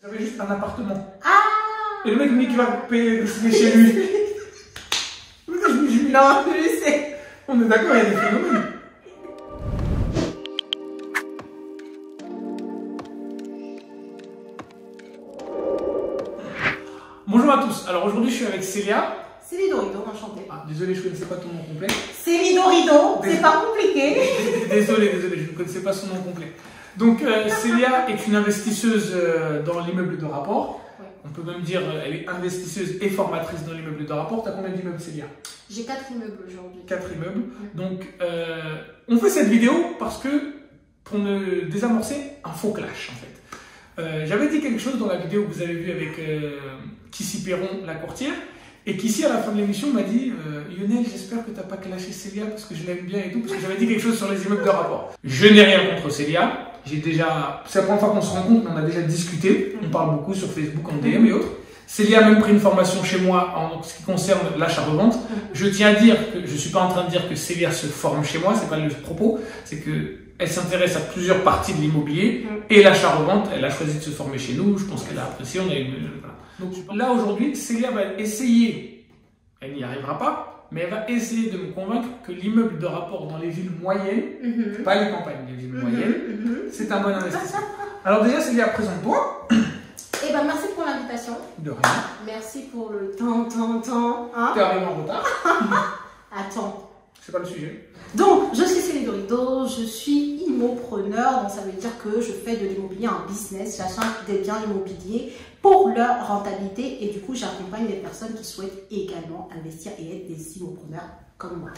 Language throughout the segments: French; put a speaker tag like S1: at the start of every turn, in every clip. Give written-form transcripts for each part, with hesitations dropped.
S1: J'avais juste un appartement.
S2: Ah!
S1: Et le mec me dit qu'il va payer le ciné chez lui.
S2: Non, je sais.
S1: On est d'accord, il y a des phénomènes. Bonjour à tous. Alors aujourd'hui, je suis avec Célia.
S2: C'est Lidorido, enchanté.
S1: Ah, désolé, je ne connaissais pas ton nom complet.
S2: C'est Lidorido, c'est pas compliqué.
S1: Désolé, je ne connaissais pas son nom complet. Donc, Célia est une investisseuse dans l'immeuble de rapport.
S2: Oui.
S1: On peut même dire elle est investisseuse et formatrice dans l'immeuble de rapport. Tu as combien d'immeubles, Célia?
S2: J'ai 4 immeubles aujourd'hui.
S1: 4 immeubles. Donc, on fait cette vidéo parce que pour ne désamorcer un faux clash, en fait. J'avais dit quelque chose dans la vidéo que vous avez vue avec Kissy Perron, la courtière. Et Kissy, à la fin de l'émission, m'a dit Lionel, j'espère que tu n'as pas clashé Célia parce que je l'aime bien et tout, parce que j'avais dit quelque chose sur les immeubles de rapport. Je n'ai rien contre Célia. C'est la première fois qu'on se rencontre, mais on a déjà discuté. On parle beaucoup sur Facebook, en DM et autres. Célia a même pris une formation chez moi en ce qui concerne l'achat-revente. Je tiens à dire que je ne suis pas en train de dire que Célia se forme chez moi, c'est pas le propos. C'est qu'elle s'intéresse à plusieurs parties de l'immobilier et l'achat-revente. Elle a choisi de se former chez nous. Je pense qu'elle a apprécié. Voilà. Donc là aujourd'hui, Célia va essayer, elle n'y arrivera pas, mais elle va essayer de me convaincre que l'immeuble de rapport dans les villes moyennes, pas les campagnes, les villes moyennes, c'est un bon investissement. Alors déjà, Célia, présente-toi.
S2: Eh ben merci pour l'invitation.
S1: De rien.
S2: Merci pour le temps. Hein?
S1: T'es arrivé en retard.
S2: Attends.
S1: C'est pas le sujet.
S2: Donc, je suis Célia Lidorido, je suis immopreneur, donc ça veut dire que je fais de l'immobilier un business, j'achète des biens immobiliers pour leur rentabilité et du coup j'accompagne les personnes qui souhaitent également investir et être des immopreneurs comme moi.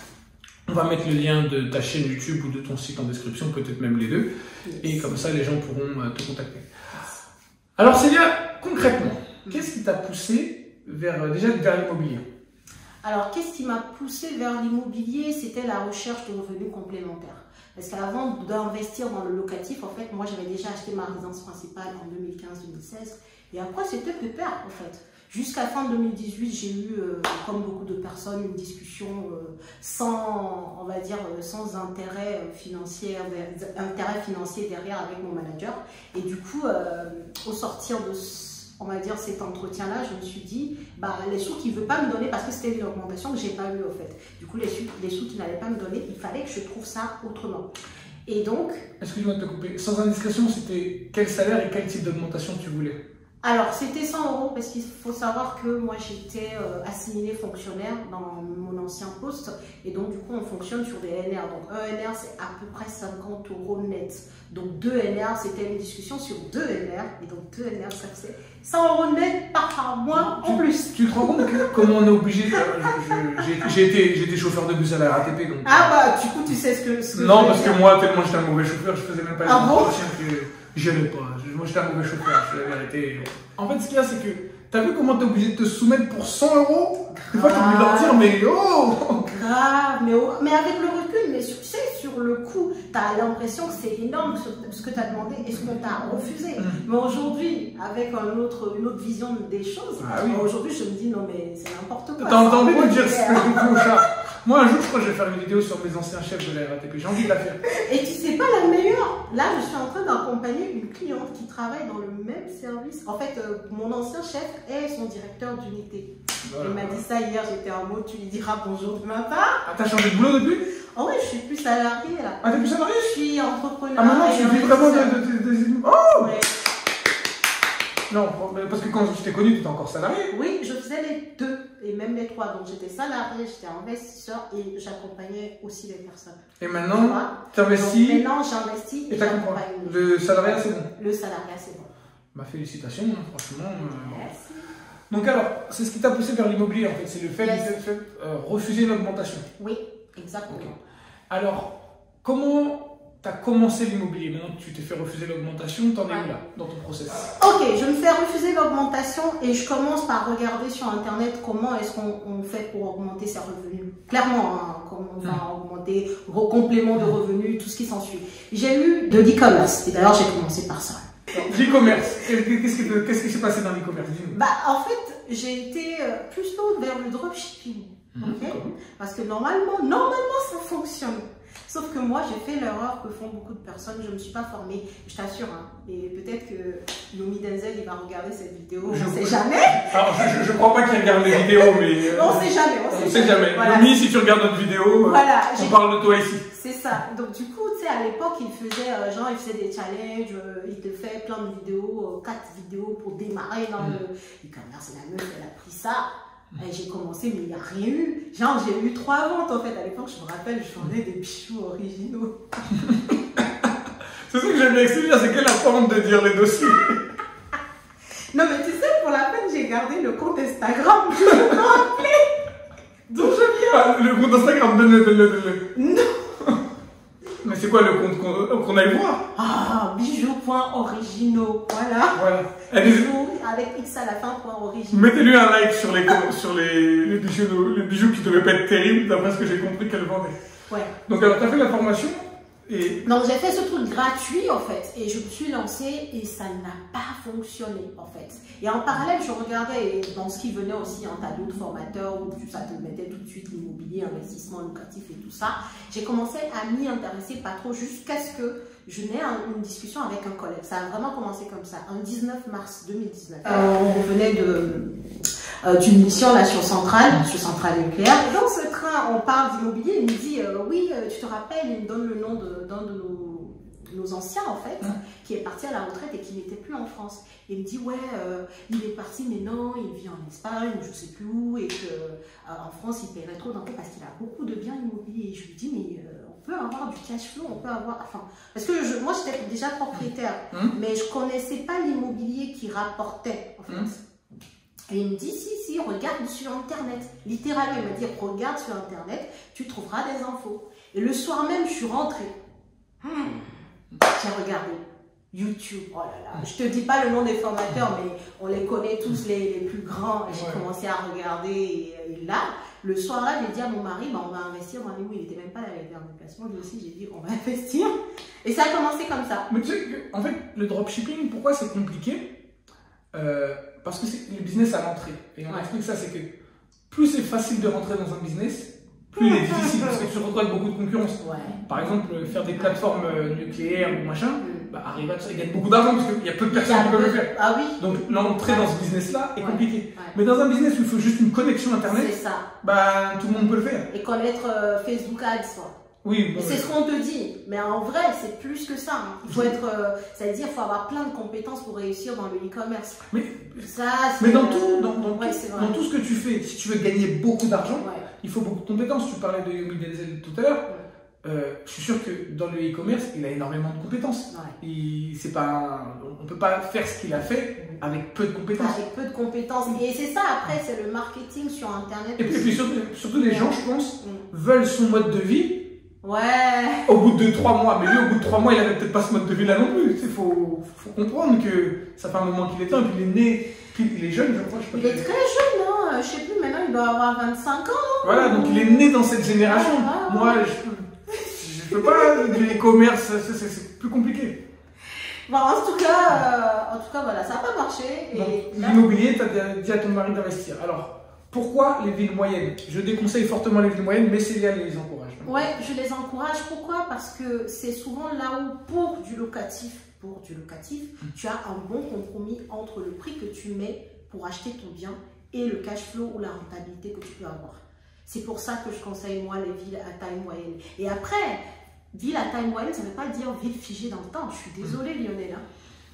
S1: On va mettre le lien de ta chaîne YouTube ou de ton site en description, peut-être même les deux, et comme ça les gens pourront te contacter. Alors Célia, concrètement, qu'est-ce qui t'a poussé vers l'immobilier?
S2: Alors, qu'est-ce qui m'a poussé vers l'immobilier? C'était la recherche de revenus complémentaires. Parce qu'avant d'investir dans le locatif, en fait, moi, j'avais déjà acheté ma résidence principale en 2015-2016. Et après, c'était pépère, en fait. Jusqu'à fin 2018, j'ai eu, comme beaucoup de personnes, une discussion sans, on va dire, sans intérêt financier derrière avec mon manager. Et du coup, au sortir de on va dire cet entretien-là, je me suis dit, bah, les sous qu'il ne veut pas me donner, parce que c'était une augmentation que je n'ai pas eu au fait. Du coup, les sous qu'il n'allait pas me donner, il fallait que je trouve ça autrement. Et donc... Excuse-moi
S1: de te couper. Sans indiscrétion, c'était quel salaire et quel type d'augmentation tu voulais?
S2: Alors, c'était 100 € parce qu'il faut savoir que moi, j'étais assimilée fonctionnaire dans mon ancien poste. Et donc, du coup, on fonctionne sur des NR. Donc, un NR, c'est à peu près 50 € net. Donc, 2 NR, c'était une discussion sur 2 NR. Et donc, 2 NR, ça c'est 100 € net par mois en plus.
S1: Tu te rends compte comment on est obligé j'ai été chauffeur de bus à la RATP. Donc,
S2: bah, du coup, tu sais ce que
S1: non, parce que moi, tellement j'étais un mauvais chauffeur, je faisais même pas les
S2: entretiens
S1: que j'aimais pas. Moi, j'étais un mauvais chauffeur, c'est la vérité. En fait, ce qu'il y a, c'est que t'as vu comment t'es obligé de te soumettre pour 100 €? Des fois, t'as envie de leur dire, mais oh!
S2: Grave, mais avec le recul, mais tu sais, sur le coup, t'as l'impression que c'est énorme ce que t'as demandé et ce qu'on t'a refusé. Mais aujourd'hui, avec une autre vision des choses, aujourd'hui, je me dis, non, mais c'est n'importe quoi.
S1: T'as envie de dire ce que je fais au chat? Moi, un jour, je crois que je vais faire une vidéo sur mes anciens chefs de la RATP. J'ai envie de la faire.
S2: Et tu sais pas la meilleure? Là, je suis en train d'accompagner une cliente qui travaille dans le même service. En fait, mon ancien chef est son directeur d'unité. Voilà. Il m'a dit ça hier, j'étais en mode, tu lui diras bonjour de ma part.
S1: Ah, t'as changé de boulot depuis?
S2: Oh oui, je suis plus salariée là.
S1: Ah, t'es plus salariée?
S2: Je suis entrepreneur.
S1: Ah, maintenant, tu vis vraiment Oh
S2: ouais.
S1: Non, parce que quand je t'ai connu, tu étais encore salarié.
S2: Oui, je faisais les deux et même les trois. Donc j'étais salarié, j'étais investisseur et j'accompagnais aussi les personnes.
S1: Et maintenant, tu investis?
S2: Maintenant, j'investis et j'accompagne.
S1: Le salariat, c'est bon?
S2: Le salariat, c'est bon.
S1: Bah, félicitations, hein, franchement.
S2: Merci.
S1: Donc alors, c'est ce qui t'a poussé vers l'immobilier en fait, c'est le fait de refuser l'augmentation.
S2: Oui, exactement.
S1: Okay. Alors, comment tu as commencé l'immobilier? Maintenant que tu t'es fait refuser l'augmentation, t'en es où là, dans ton process?
S2: Ok, je me fais refuser l'augmentation et je commence par regarder sur internet comment est-ce qu'on fait pour augmenter ses revenus. Clairement, hein, comment on va augmenter vos compléments de revenus, tout ce qui s'ensuit. J'ai eu de l'e-commerce et d'ailleurs j'ai commencé par ça.
S1: L'e-commerce, qu'est-ce qui s'est passé dans l'e-commerce?
S2: Bah, en fait, j'ai été plutôt vers le dropshipping. Okay? Parce que normalement, ça fonctionne. Sauf que moi, j'ai fait l'erreur que font beaucoup de personnes. Je ne me suis pas formée, je t'assure. Hein. Et peut-être que Yomi Denzel, il va regarder cette vidéo. Je ne sais jamais.
S1: Alors, je ne crois pas qu'il regarde les vidéos, mais...
S2: on ne sait jamais.
S1: On sait jamais. Voilà. Yomi, si tu regardes notre vidéo, voilà, on parle de toi ici.
S2: C'est ça. Donc, du coup, tu sais, à l'époque, il faisait des challenges. Il te fait plein de vidéos, 4 vidéos pour démarrer dans le e-commerce. La meuf, elle a pris ça. J'ai commencé, mais il n'y a rien eu. Genre, j'ai eu 3 ventes en fait. À l'époque, je me rappelle, je vendais des bijoux originaux.
S1: C'est ça que j'aime bien expliquer, c'est qu'elle a pas honte de dire les dossiers.
S2: Non, mais tu sais, pour la peine, j'ai gardé le compte Instagram. Je me rappelais d'où je viens.
S1: Ah, le compte Instagram, donne-le.
S2: Non.
S1: Mais c'est quoi le compte qu'on aille voir?
S2: Ah, bijoux.originaux. Voilà. Bijoux avec X à la fin, .originaux.
S1: Mettez-lui un like sur les bijoux qui devaient pas être terribles, d'après ce que j'ai compris qu'elle vendait.
S2: Ouais.
S1: Donc, alors, tu as fait la formation et...
S2: Non, j'ai fait ce truc gratuit en fait. Et je me suis lancée et ça n'a pas fonctionné en fait. Et en parallèle, je regardais dans ce qui venait aussi en tas d'autres formateurs où ça te mettait tout de suite l'immobilier, investissement locatif et tout ça. J'ai commencé à m'y intéresser pas trop jusqu'à ce que je n'ai une discussion avec un collègue. Ça a vraiment commencé comme ça, un 19 mars 2019. On venait d'une mission là sur centrale nucléaire. Dans ce train, on parle d'immobilier. Il me dit oui, tu te rappelles, il me donne le nom d'un de nos anciens en fait, qui est parti à la retraite et qui n'était plus en France. Il me dit ouais, il est parti mais non, il vit en Espagne ou je sais plus où et que en France il paierait trop d'impôts parce qu'il a beaucoup de biens immobiliers. Et je lui dis mais on peut avoir du cash flow, on peut avoir, enfin, parce que moi j'étais déjà propriétaire, mais je connaissais pas l'immobilier qui rapportait en fait. Et il me dit, si, regarde sur Internet. Littéralement, il m'a dit, regarde sur Internet, tu trouveras des infos. Et le soir même, je suis rentrée. J'ai regardé YouTube. Oh là là, je te dis pas le nom des formateurs, mais on les connaît tous, les plus grands. J'ai commencé à regarder. Et là, le soir-là, j'ai dit à mon mari, on va investir. Mon ami, il n'était même pas là avec l'investissement. Lui aussi, j'ai dit, on va investir. Et ça a commencé comme ça.
S1: Mais tu sais, en fait, le dropshipping, pourquoi c'est compliqué? Parce que c'est le business à l'entrée. Et on explique ça, c'est que plus c'est facile de rentrer dans un business, plus il est difficile parce que tu te retrouves avec beaucoup de concurrence. Par exemple, faire des plateformes nucléaires ou machin, arriver à ça, ils gagnent beaucoup d'argent parce qu'il y a peu de personnes qui peuvent le faire.
S2: Ah oui.
S1: Donc l'entrée dans ce business-là est compliquée. Mais dans un business où il faut juste une connexion Internet, tout le monde peut le faire.
S2: Et connaître Facebook Ads.
S1: Oui, bon,
S2: c'est ce qu'on te dit, mais en vrai, c'est plus que ça. Il faut être, c'est-à-dire, il faut avoir plein de compétences pour réussir dans le e-commerce.
S1: Mais dans tout ce que tu fais, si tu veux gagner beaucoup d'argent, il faut beaucoup de compétences. Tu parlais de Yomi Denzel tout à l'heure. Je suis sûr que dans le e-commerce, il a énormément de compétences. On ne peut pas faire ce qu'il a fait avec peu de compétences.
S2: Avec peu de compétences. Et c'est ça, après, c'est le marketing sur Internet.
S1: Et puis surtout les gens, je pense, veulent son mode de vie.
S2: Au
S1: bout de 3 mois, mais lui, au bout de 3 mois, il n'avait peut-être pas ce mode de vie là non plus. Il faut comprendre que ça fait un moment qu'il est temps, et puis il est né, puis il est jeune, je crois.
S2: Il est très jeune, non? Je ne sais plus, maintenant il doit avoir 25 ans.
S1: Voilà, donc il est né dans cette génération. Moi, je peux pas, l'e-commerce, c'est plus compliqué.
S2: Bon, en tout cas, voilà, ça n'a pas marché.
S1: L'immobilier, tu as dit à ton mari d'investir. Alors, pourquoi les villes moyennes? Je déconseille fortement les villes moyennes, mais Célia les encourage.
S2: Ouais, je les encourage. Pourquoi? Parce que c'est souvent là où, pour du locatif, tu as un bon compromis entre le prix que tu mets pour acheter ton bien et le cash flow ou la rentabilité que tu peux avoir. C'est pour ça que je conseille, moi, les villes à taille moyenne. Et après, ville à taille moyenne, ça ne veut pas dire ville figée dans le temps. Je suis désolée, Lionel.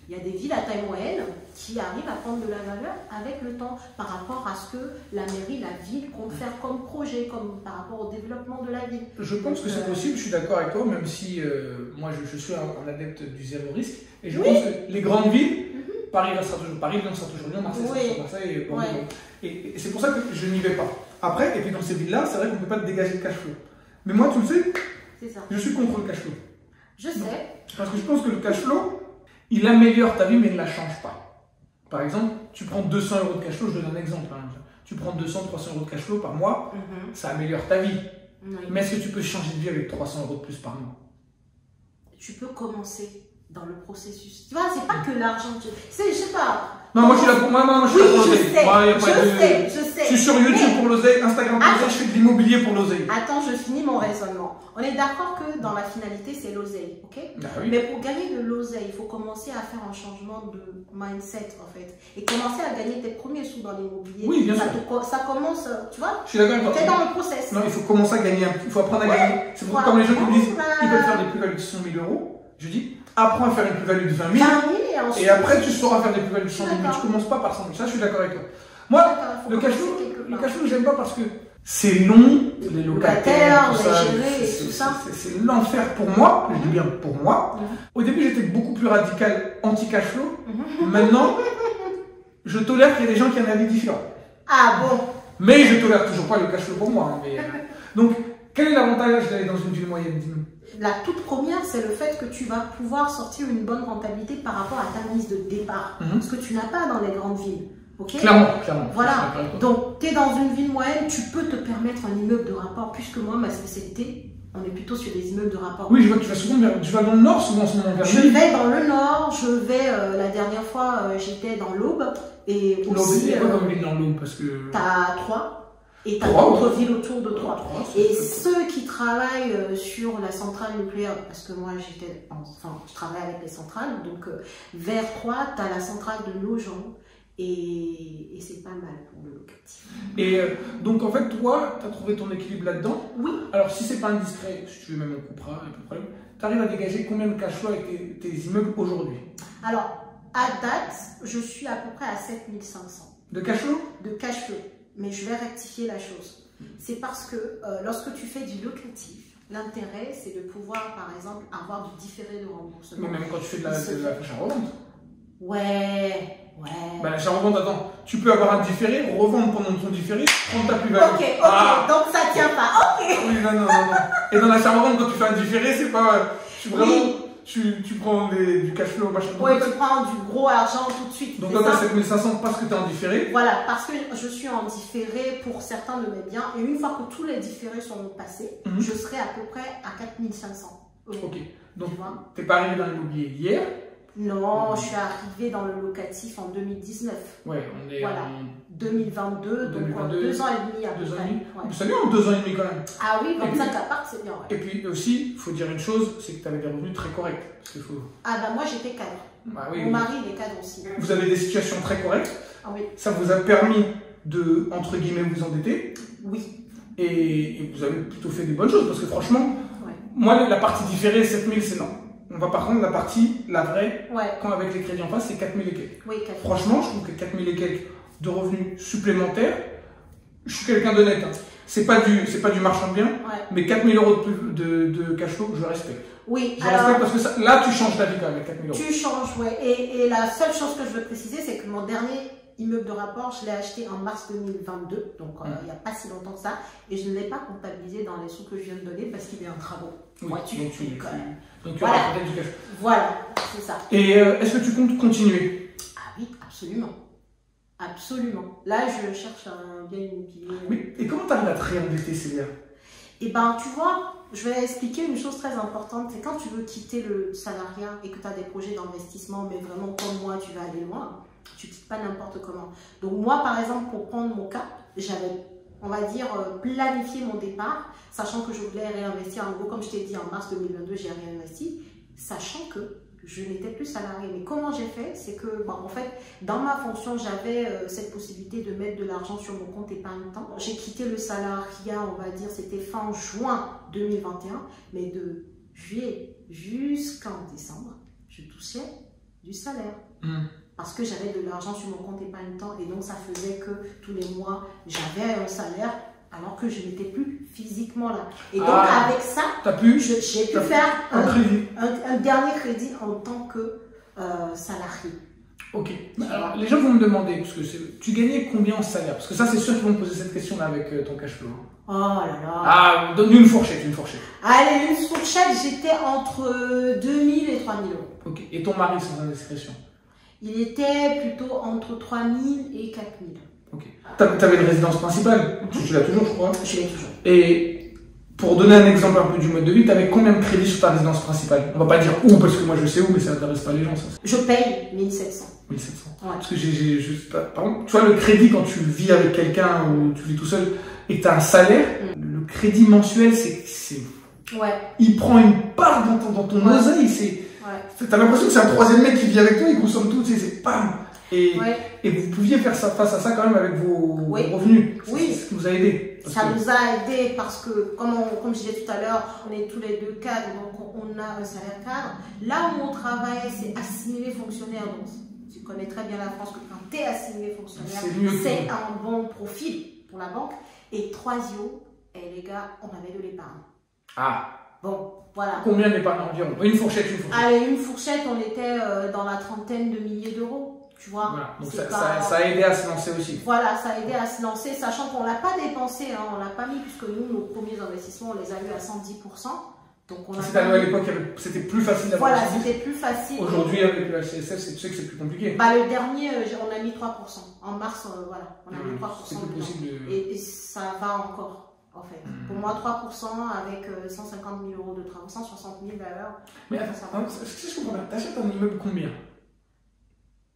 S2: Il y a des villes à taille moyenne qui arrivent à prendre de la valeur avec le temps par rapport à ce que la mairie, la ville compte faire comme projet, comme par rapport au développement de la ville.
S1: Je pense que c'est possible, je suis d'accord avec toi, même si moi je suis un adepte du zéro risque. Et je pense que les grandes villes, Paris sera toujours Lyon, Marseille sera toujours Marseille. Et c'est pour ça que je n'y vais pas. Après, et puis dans ces villes-là, c'est vrai qu'on ne peut pas te dégager le cash flow. Mais moi, tu le sais, je suis contre le cash flow.
S2: Je sais.
S1: Parce que je pense que le cash flow, il améliore ta vie, mais il ne la change pas. Par exemple, tu prends 200 € de cash flow, je donne un exemple. Tu prends 200, 300 € de cash flow par mois, ça améliore ta vie. Mais est-ce que tu peux changer de vie avec 300 € de plus par mois?
S2: Tu peux commencer dans le processus. Tu vois, c'est pas que l'argent. Je sais pas.
S1: Non, moi je suis là pour moi.
S2: Je sais.
S1: suis sur YouTube pour l'oseille, Instagram pour l'oseille, je fais de l'immobilier pour l'oseille.
S2: Attends, je finis mon raisonnement. On est d'accord que dans la finalité, c'est l'oseille, ok?
S1: Bah oui.
S2: Mais pour gagner de l'oseille, il faut commencer à faire un changement de mindset, en fait. Et commencer à gagner tes premiers sous dans l'immobilier.
S1: Oui, bien sûr.
S2: Ça commence, tu vois?
S1: Je suis d'accord avec toi.
S2: Tu es dans le process.
S1: Non, il faut commencer à gagner, il faut apprendre à gagner. C'est pour comme les gens qui me disent, ils peuvent faire des plus-values de 100 000 euros. Je dis, apprends à faire une plus-value de 20 000. Et après, tu sauras faire des plus-values de 100 000. Mais tu commences pas par 100 000. Ça, je suis d'accord avec toi. Moi, le cash flow, j'aime pas parce que c'est long, les locataires,
S2: tout ça.
S1: C'est l'enfer pour moi, je dis bien pour moi. Au début, j'étais beaucoup plus radical anti-cash flow. Maintenant, je tolère qu'il y ait des gens qui ont un avis différent.
S2: Ah bon?
S1: Mais je tolère toujours pas le cash flow pour moi. Hein, mais, donc, quel est l'avantage d'aller dans une ville moyenne, dis-nous?
S2: La toute première, c'est le fait que tu vas pouvoir sortir une bonne rentabilité par rapport à ta mise de départ. Ce que tu n'as pas dans les grandes villes. Okay.
S1: Clairement.
S2: Voilà. Donc, tu es dans une ville moyenne, tu peux te permettre un immeuble de rapport, puisque moi, ma spécialité, on est plutôt sur des immeubles de rapport.
S1: Oui, je vois que tu vas souvent tu vas dans le nord, souvent en ce moment vers
S2: Je vais dans le nord, je vais, la dernière fois, j'étais dans l'Aube, et aussi...
S1: dans l'Aube, parce que...
S2: T'as 3. Et tu as d'autres villes autour de toi. Et ceux qui travaillent sur la centrale nucléaire, parce que moi je travaille avec les centrales, donc vers 3, tu as la centrale de Nogent et c'est pas mal pour le locatif.
S1: Et donc en fait, toi, tu as trouvé ton équilibre là-dedans.
S2: Oui.
S1: Alors si c'est pas indiscret, si tu veux même on coupera, il n'y a pas de problème. Tu arrives à dégager combien de cash flow avec tes immeubles aujourd'hui?
S2: Alors, à date, je suis à peu près à 7 500.
S1: De cash flow?
S2: De cash flow. Mais je vais rectifier la chose. C'est parce que lorsque tu fais du locatif, l'intérêt, c'est de pouvoir, par exemple, avoir du différé de remboursement.
S1: Mais même quand tu fais de l'achat-revente.
S2: Ouais.
S1: Bah, l'achat-revente, attends, tu peux avoir un différé, revendre pendant ton différé, prendre ta plus-value.
S2: Ok, donc ça tient pas. Ok.
S1: Oui, non. Et dans l'achat-revente, quand tu fais un différé, c'est pas... Tu prends du cash flow, machin.
S2: Oui, tu prends du gros argent tout de suite.
S1: Donc, quand tu as 7500 parce que tu es en différé.
S2: Voilà, parce que je suis en différé pour certains de mes biens. Et une fois que tous les différés sont passés, je serai à peu près à 4500 €.
S1: Ok. Donc, tu n'es pas arrivé dans l'immobilier hier?
S2: Non, je suis arrivée dans le locatif en 2019.
S1: Ouais, on est
S2: en 2022, donc 2 ans et demi à peu près.
S1: Ouais. Ça vient en 2 ans et demi quand même.
S2: Ah oui, 25 apparts, c'est bien. Ouais.
S1: Et puis aussi, il faut dire une chose, c'est que tu avais des revenus très corrects.
S2: Ah bah moi j'étais cadre.
S1: Bah, oui,
S2: Mon mari il est cadre aussi.
S1: Vous avez des situations très correctes.
S2: Ah oui.
S1: Ça vous a permis de, entre guillemets, vous endetter.
S2: Oui.
S1: Et vous avez plutôt fait des bonnes choses parce que franchement, moi la partie différée, 7000 c'est non. On va par contre la partie, la vraie, quand avec les crédits en face, c'est 4000 et quelques.
S2: Oui, 4000.
S1: Franchement, je trouve que 4000 et quelques de revenus supplémentaires, je suis quelqu'un d'honnête. Hein. C'est pas du marchand de biens, mais 4000 € de cash flow, je respecte.
S2: Oui,
S1: je respecte parce que là, tu changes ta vie quand même avec 4000 €.
S2: Tu changes, ouais. Et la seule chose que je veux préciser, c'est que mon dernier immeuble de rapport, je l'ai acheté en mars 2022, donc il n'y a pas si longtemps que ça, et je ne l'ai pas comptabilisé dans les sous que je viens de donner parce qu'il est en travaux.
S1: Oui, donc
S2: voilà.
S1: Du cash.
S2: Voilà, c'est ça.
S1: Et est-ce que tu comptes continuer?
S2: Ah oui, absolument. Absolument. Là, je cherche un bien immobilier.
S1: Oui, et comment tu arrives à te réendetter, Célia?
S2: Eh bien, tu vois, je vais expliquer une chose très importante, c'est quand tu veux quitter le salariat et que tu as des projets d'investissement, mais vraiment comme moi, tu vas aller loin, tu ne quittes pas n'importe comment. Donc moi, par exemple, pour prendre mon cas, j'avais, on va dire, planifié mon départ, sachant que je voulais réinvestir. En gros, comme je t'ai dit, en mars 2022, j'ai réinvesti, sachant que je n'étais plus salarié. Mais comment j'ai fait? C'est que, en fait, dans ma fonction, j'avais cette possibilité de mettre de l'argent sur mon compte épargne-temps. J'ai quitté le salariat, on va dire, c'était fin juin 2021, mais de juillet jusqu'en décembre, je touchais du salaire. Parce que j'avais de l'argent sur mon compte épargne-temps et donc ça faisait que tous les mois, j'avais un salaire alors que je n'étais plus physiquement là. Et donc avec ça, j'ai pu faire un dernier crédit en tant que salarié.
S1: Ok. Alors les gens vont me demander, parce que tu gagnais combien en salaire? Parce que ça c'est sûr qu'ils vont me poser cette question-là avec ton cash flow.
S2: Oh là là.
S1: Ah, donne une fourchette,
S2: Allez, une fourchette, j'étais entre 2000 et 3000 €.
S1: Ok. Et ton mari sans indiscrétion?
S2: Il était plutôt entre 3000 et 4000.
S1: Ok. Tu avais une résidence principale? Tu l'as toujours, je crois.
S2: Je l'ai toujours.
S1: Et Pour donner un exemple un peu du mode de vie, tu avais combien de crédits sur ta résidence principale? On va pas dire où, parce que moi je sais où, mais ça n'intéresse pas les gens. Ça.
S2: Je paye 1700.
S1: 1700.
S2: Ouais.
S1: Parce que j'ai juste. Par exemple, tu vois, le crédit quand tu vis avec quelqu'un ou tu vis tout seul et que tu as un salaire, le crédit mensuel, c'est.
S2: Ouais.
S1: Il prend une part dans ton oseille. T'as l'impression que c'est un troisième mec qui vit avec toi, il consomme tout, tu sais, c'est pam. Et vous pouviez faire ça face à ça quand même avec vos revenus.
S2: Oui.
S1: C'est ce qui vous a aidé.
S2: Ça nous a aidé parce que, comme je disais tout à l'heure, on est tous les deux cadres, donc on a un salaire cadre. Là où on travaille, c'est assimilé fonctionnaire. Donc, tu connais très bien la France que quand tu es assimilé fonctionnaire, c'est un bon profil pour la banque. Et troisio, les gars, on avait de l'épargne.
S1: Ah.
S2: Bon, voilà.
S1: Combien d'épargne environ? Une fourchette.
S2: Allez, une fourchette, on était dans la trentaine de milliers d'euros. Tu vois,
S1: voilà. Donc ça a aidé à se lancer aussi.
S2: Voilà, ça a aidé à se lancer, sachant qu'on ne l'a pas dépensé, hein, on ne l'a pas mis, puisque nous, nos premiers investissements, on les a eu à 110%. Donc
S1: c'était à l'époque, c'était plus facile d'avoir.
S2: Voilà, c'était plus facile.
S1: Aujourd'hui, avec le HCSF, tu sais que c'est plus compliqué.
S2: Bah, le dernier, on a mis 3%. En mars, voilà, on a mis 3%.
S1: C'est plus possible.
S2: Et ça va encore, en fait. Pour moi, 3% avec 150 000 euros de travaux, 160 000 valeurs.
S1: Mais attends, si je comprends bien, t'achètes un immeuble combien?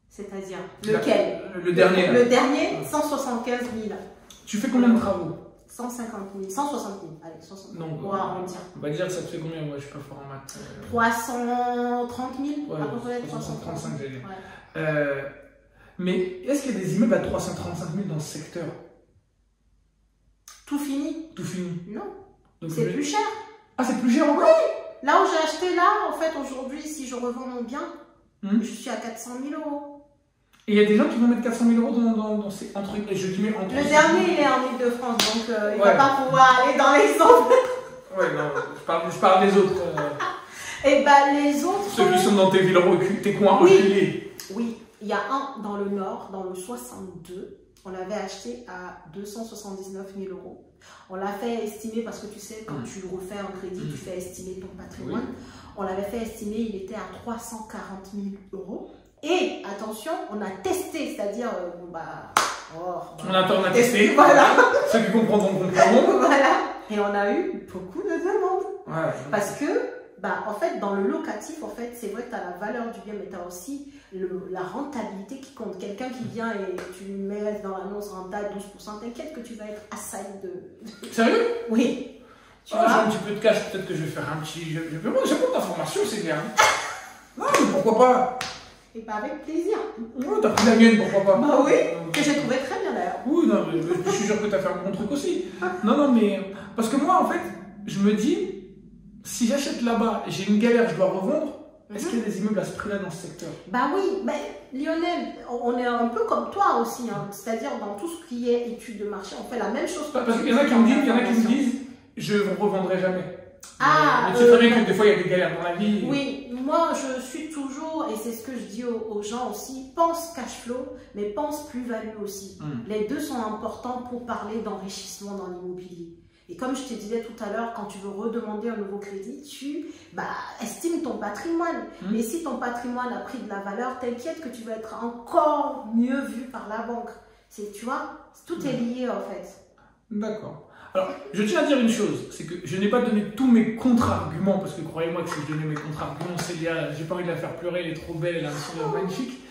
S2: C'est-à-dire lequel?
S1: Le dernier.
S2: Le dernier, 175 000.
S1: Tu fais combien de travaux?
S2: 150 000, 160 000, allez, 60 000.
S1: Non,
S2: on va arrondir.
S1: On va dire que ça te fait combien? Moi, je suis pas fort en maths.
S2: 330 000,
S1: ouais,
S2: à peu près
S1: 335, j'allais dire.
S2: Ouais.
S1: Mais est-ce qu'il y a des immeubles à 335 000 dans ce secteur?
S2: Tout fini?
S1: Tout fini?
S2: Non. C'est plus cher.
S1: Ah, c'est plus cher encore?
S2: Oui. Là où j'ai acheté, là, en fait, aujourd'hui, si je revends mon bien, je suis à 400 000 euros.
S1: Et il y a des gens qui vont mettre 400 000 euros dans ces entre. Et je dis, mais entre.
S2: Le dernier, il est en Ile-de-France, donc il ne va pas pouvoir aller dans les autres.
S1: Ouais, non, je parle des autres.
S2: Et ben les autres.
S1: Ceux qui sont dans tes villes reculées, tes coins reculés.
S2: Oui, il y a un dans le nord, dans le 62. On l'avait acheté à 279 000 euros. On l'a fait estimer parce que tu sais, quand tu refais un crédit, tu fais estimer ton patrimoine. Oui. On l'avait fait estimer, il était à 340 000 euros. Et attention, on a testé, c'est-à-dire,
S1: on a testé.
S2: Voilà.
S1: Ceux qui comprendront, comprendront.
S2: Voilà. Et on a eu beaucoup de demandes.
S1: Ouais.
S2: Parce que, en fait, dans le locatif, en fait, c'est vrai que tu as la valeur du bien, mais tu as aussi la rentabilité qui compte. Quelqu'un qui vient et tu mets dans l'annonce rentable 12%, t'inquiète que tu vas être assailli de...
S1: Sérieux?
S2: Oui.
S1: J'ai un petit peu de cash, peut-être que je vais faire un petit... J'ai pas d'informations, c'est bien. Non, mais pourquoi pas?
S2: Et pas avec plaisir.
S1: Non, t'as pris la mienne, pourquoi pas?
S2: Bah oui, que j'ai trouvé très bien d'ailleurs.
S1: Oui, non, mais je suis sûr que t'as fait un bon truc aussi. Non, mais... Parce que moi, en fait, je me dis, si j'achète là-bas et j'ai une galère, je dois revendre, est-ce qu'il y a des immeubles à ce prix-là dans ce secteur?
S2: Bah oui, mais Lionel, on est un peu comme toi aussi, hein. C'est-à-dire dans tout ce qui est études de marché, on fait la même chose.
S1: Parce qu'il y en a qui me disent, je ne revendrai jamais.
S2: Ah,
S1: mais tu sais très bien que des fois il y a des galères dans la vie.
S2: Oui, moi je suis toujours, et c'est ce que je dis aux gens aussi, pense cash flow, mais pense plus-value aussi. Les deux sont importants pour parler d'enrichissement dans l'immobilier. Et comme je te disais tout à l'heure, quand tu veux redemander un nouveau crédit, tu estimes ton patrimoine. Et si ton patrimoine a pris de la valeur, t'inquiète que tu vas être encore mieux vu par la banque. Tu vois, tout est lié en fait.
S1: D'accord. Alors, je tiens à dire une chose, c'est que je n'ai pas donné tous mes contre-arguments, parce que croyez-moi que si je donnais mes contre-arguments, Célia, j'ai pas envie de la faire pleurer, elle est trop belle, elle a un sourire magnifique.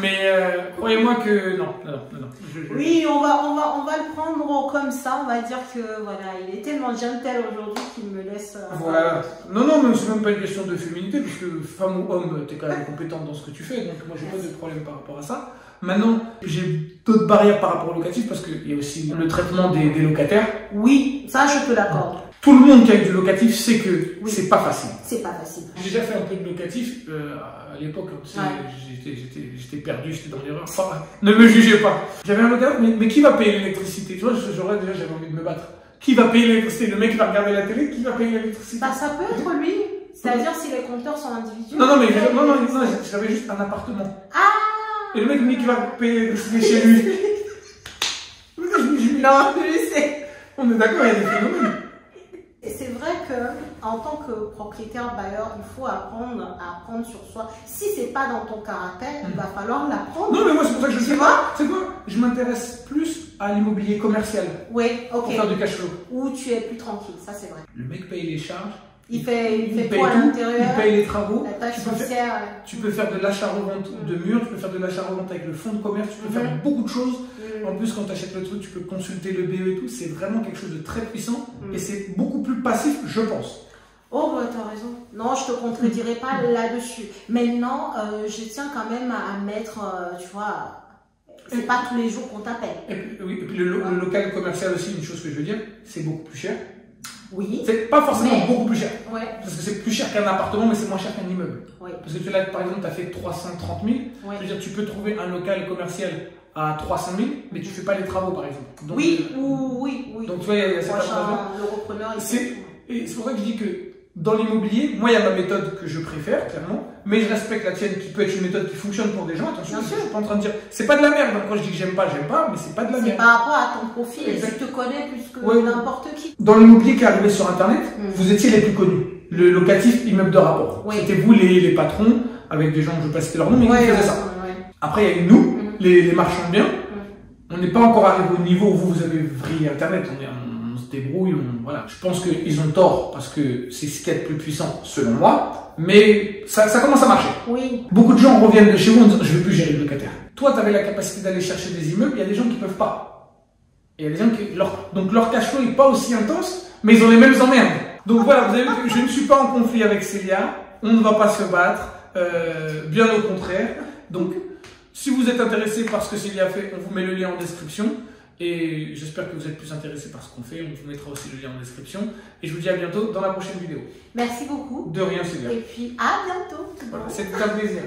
S1: Mais croyez-moi que non.
S2: Oui, on va le prendre comme ça, on va dire que voilà, il est tellement gentil aujourd'hui qu'il me laisse...
S1: voilà. Non, mais c'est même pas une question de féminité, puisque femme ou homme, tu es quand même compétente dans ce que tu fais, donc moi j'ai pas de problème par rapport à ça. Maintenant, j'ai d'autres barrières par rapport au locatif, parce qu'il y a aussi le traitement des locataires.
S2: Oui, ça je te l'accorde.
S1: Tout le monde qui a du locatif sait que c'est pas facile.
S2: C'est pas facile.
S1: J'ai déjà fait un peu de locatif à l'époque. J'étais perdu, j'étais dans l'erreur. Ne me jugez pas. J'avais un locataire, mais qui va payer l'électricité? Tu vois, j'avais envie de me battre. Qui va payer l'électricité? Le mec qui va regarder la télé, qui va payer l'électricité?
S2: Ça peut être lui. C'est-à-dire si les compteurs sont individuels.
S1: Non, j'avais juste un appartement. Et le mec me dit qu'il va payer l'électricité chez lui.
S2: Non, lui c'est...
S1: On est d'accord, il y a des phénomènes.
S2: Et c'est vrai qu'en tant que propriétaire bailleur, il faut apprendre à prendre sur soi. Si c'est pas dans ton caractère, il va falloir l'apprendre.
S1: Non, mais moi c'est pour ça que je sais
S2: pas.
S1: C'est quoi? Je m'intéresse plus à l'immobilier commercial
S2: Oui, ok.
S1: pour faire du cash flow.
S2: Où tu es plus tranquille, ça c'est vrai.
S1: Le mec paye les charges.
S2: Il fait
S1: paye
S2: tout à l'intérieur.
S1: Il paye les travaux.
S2: La taxe foncière.
S1: Tu peux faire de l'achat-revente de murs, tu peux faire de l'achat-revente avec le fonds de commerce, tu peux faire beaucoup de choses. En plus, quand tu achètes le truc, tu peux consulter le BE et tout. C'est vraiment quelque chose de très puissant et c'est beaucoup plus passif, je pense.
S2: Oh, bah, t'as raison. Non, je te contredirai pas là-dessus. Maintenant, je tiens quand même à mettre, tu vois, c'est pas tous les jours qu'on t'appelle.
S1: Et puis le local commercial aussi, une chose que je veux dire, c'est beaucoup plus cher.
S2: Oui.
S1: C'est pas forcément beaucoup plus cher.
S2: Ouais.
S1: Parce que c'est plus cher qu'un appartement, mais c'est moins cher qu'un immeuble.
S2: Ouais.
S1: Parce que là, par exemple, tu as fait 330 000.
S2: Ouais.
S1: Je veux dire, tu peux trouver un local commercial à 300 000, mais tu fais pas les travaux, par exemple. Donc,
S2: oui, oui.
S1: Donc, tu vois, il y a cet avantage-là.
S2: Le repreneur,
S1: et c'est pour ça que je dis que dans l'immobilier, moi, il y a ma méthode que je préfère, clairement, mais je respecte la tienne qui peut être une méthode qui fonctionne pour des gens. Attention, je suis pas en train de dire, c'est pas de la merde. Quand je dis que j'aime pas, mais c'est pas de la merde.
S2: C'est par rapport à ton profil et je te connais plus que n'importe qui.
S1: Dans l'immobilier qui est arrivé sur Internet, vous étiez les plus connus. Le locatif immeuble de rapport.
S2: Oui.
S1: C'était vous les patrons, avec des gens, je ne veux pas citer leur nom, mais qui faisaient ça. Après, il y a eu nous, les marchands de biens. On n'est pas encore arrivé au niveau où vous avez vrillé Internet. On se débrouille, voilà. Je pense qu'ils ont tort parce que c'est ce qui est le plus puissant selon moi, mais ça commence à marcher.
S2: Oui.
S1: Beaucoup de gens reviennent de chez vous en disant je ne veux plus gérer le locataire. Toi, tu avais la capacité d'aller chercher des immeubles, il y a des gens qui ne peuvent pas. Et il y a des gens qui donc leur cash flow n'est pas aussi intense, mais ils ont les mêmes emmerdes. Donc voilà, vous avez vu que je ne suis pas en conflit avec Célia, on ne va pas se battre, bien au contraire. Donc si vous êtes intéressé par ce que Célia fait, on vous met le lien en description. Et j'espère que vous êtes plus intéressés par ce qu'on fait. On vous mettra aussi le lien en description. Et je vous dis à bientôt dans la prochaine vidéo.
S2: Merci beaucoup.
S1: De rien, Célia.
S2: Et puis à bientôt.
S1: Voilà, c'était un plaisir.